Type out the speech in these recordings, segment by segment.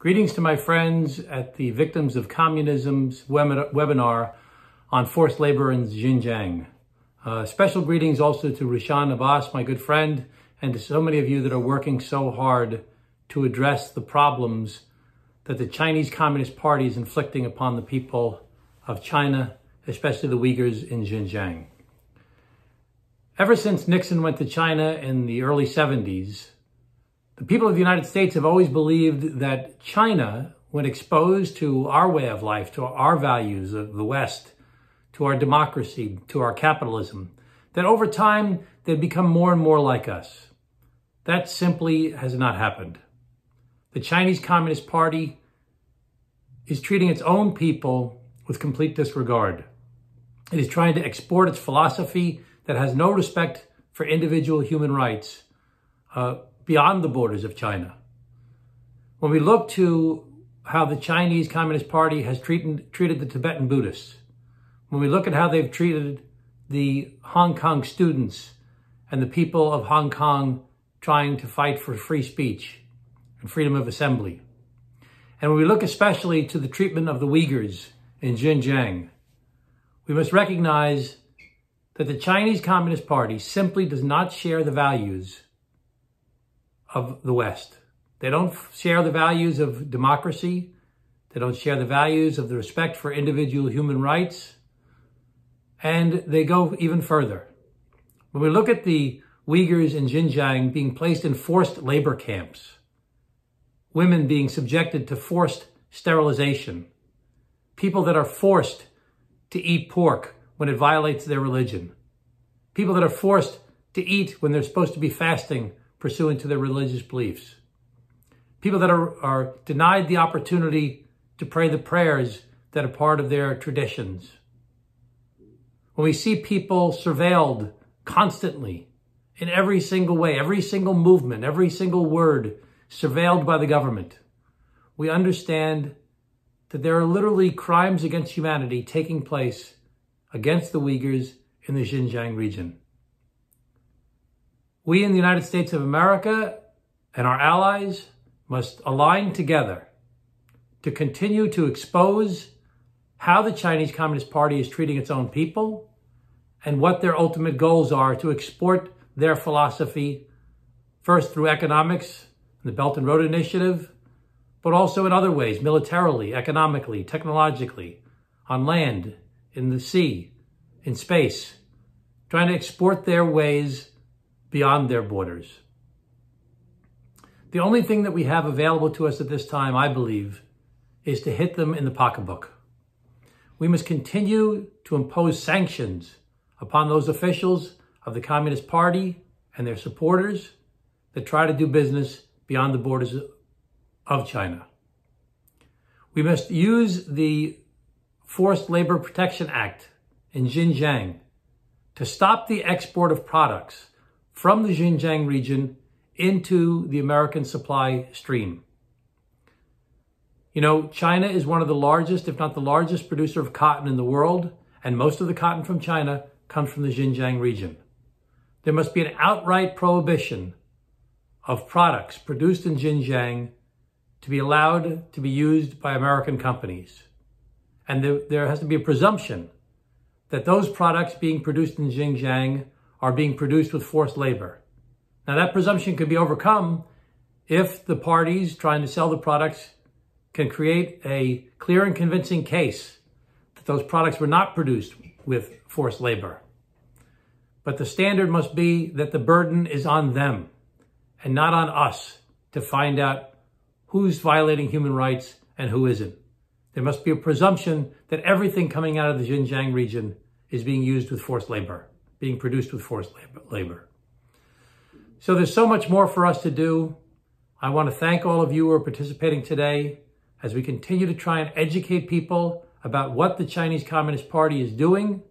Greetings to my friends at the Victims of Communism's webinar on forced labor in Xinjiang. Special greetings also to Rishan Abbas, my good friend, and to so many of you that are working so hard to address the problems that the Chinese Communist Party is inflicting upon the people of China, especially the Uyghurs in Xinjiang. Ever since Nixon went to China in the early 70s, the people of the United States have always believed that China, when exposed to our way of life, to our values of the West, to our democracy, to our capitalism, that over time they'd become more and more like us. That simply has not happened. The Chinese Communist Party is treating its own people with complete disregard. It is trying to export its philosophy that has no respect for individual human rights beyond the borders of China. When we look to how the Chinese Communist Party has treated the Tibetan Buddhists, when we look at how they've treated the Hong Kong students and the people of Hong Kong trying to fight for free speech and freedom of assembly, and when we look especially to the treatment of the Uyghurs in Xinjiang, we must recognize that the Chinese Communist Party simply does not share the values of the West. They don't share the values of democracy. They don't share the values of the respect for individual human rights. And they go even further. When we look at the Uyghurs in Xinjiang being placed in forced labor camps, women being subjected to forced sterilization, people that are forced to eat pork when it violates their religion, people that are forced to eat when they're supposed to be fasting pursuant to their religious beliefs, people that are denied the opportunity to pray the prayers that are part of their traditions. When we see people surveilled constantly in every single way, every single movement, every single word surveilled by the government, we understand that there are literally crimes against humanity taking place against the Uyghurs in the Xinjiang region. We in the United States of America and our allies must align together to continue to expose how the Chinese Communist Party is treating its own people and what their ultimate goals are to export their philosophy, first through economics, the Belt and Road Initiative, but also in other ways, militarily, economically, technologically, on land, in the sea, in space, trying to export their ways beyond their borders. The only thing that we have available to us at this time, I believe, is to hit them in the pocketbook. We must continue to impose sanctions upon those officials of the Communist Party and their supporters that try to do business beyond the borders of China. We must use the Forced Labor Protection Act in Xinjiang to stop the export of products from the Xinjiang region into the American supply stream. You know, China is one of the largest, if not the largest, producer of cotton in the world, and most of the cotton from China comes from the Xinjiang region. There must be an outright prohibition of products produced in Xinjiang to be allowed to be used by American companies. And there has to be a presumption that those products being produced in Xinjiang are being produced with forced labor. Now, that presumption could be overcome if the parties trying to sell the products can create a clear and convincing case that those products were not produced with forced labor. But the standard must be that the burden is on them and not on us to find out who's violating human rights and who isn't. There must be a presumption that everything coming out of the Xinjiang region is being used with forced labor, being produced with forced labor. So there's so much more for us to do. I want to thank all of you who are participating today as we continue to try and educate people about what the Chinese Communist Party is doing,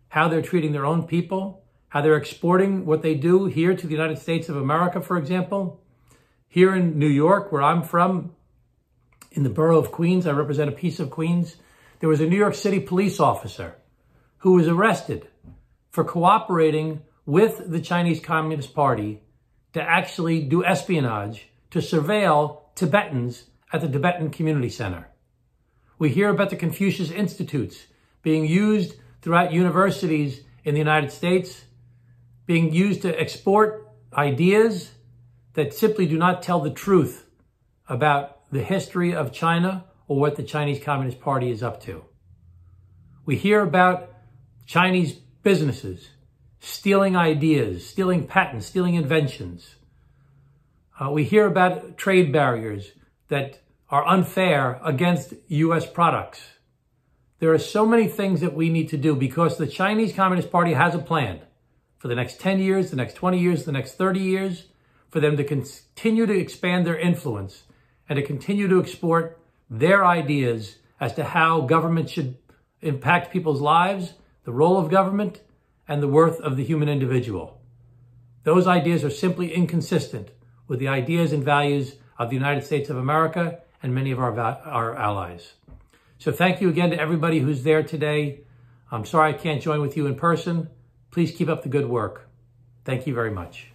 how they're treating their own people, how they're exporting what they do here to the United States of America, for example. Here in New York, where I'm from, in the borough of Queens, I represent a piece of Queens, there was a New York City police officer who was arrested for cooperating with the Chinese Communist Party to actually do espionage, to surveil Tibetans at the Tibetan Community Center. We hear about the Confucius Institutes being used throughout universities in the United States, being used to export ideas that simply do not tell the truth about the history of China or what the Chinese Communist Party is up to. We hear about Chinese businesses stealing ideas, stealing patents, stealing inventions. We hear about trade barriers that are unfair against U.S. products. There are so many things that we need to do because the Chinese Communist Party has a plan for the next 10 years, the next 20 years, the next 30 years, for them to continue to expand their influence and to continue to export their ideas as to how government should impact people's lives, the role of government, and the worth of the human individual. Those ideas are simply inconsistent with the ideas and values of the United States of America and many of our allies. So thank you again to everybody who's there today. I'm sorry I can't join with you in person. Please keep up the good work. Thank you very much.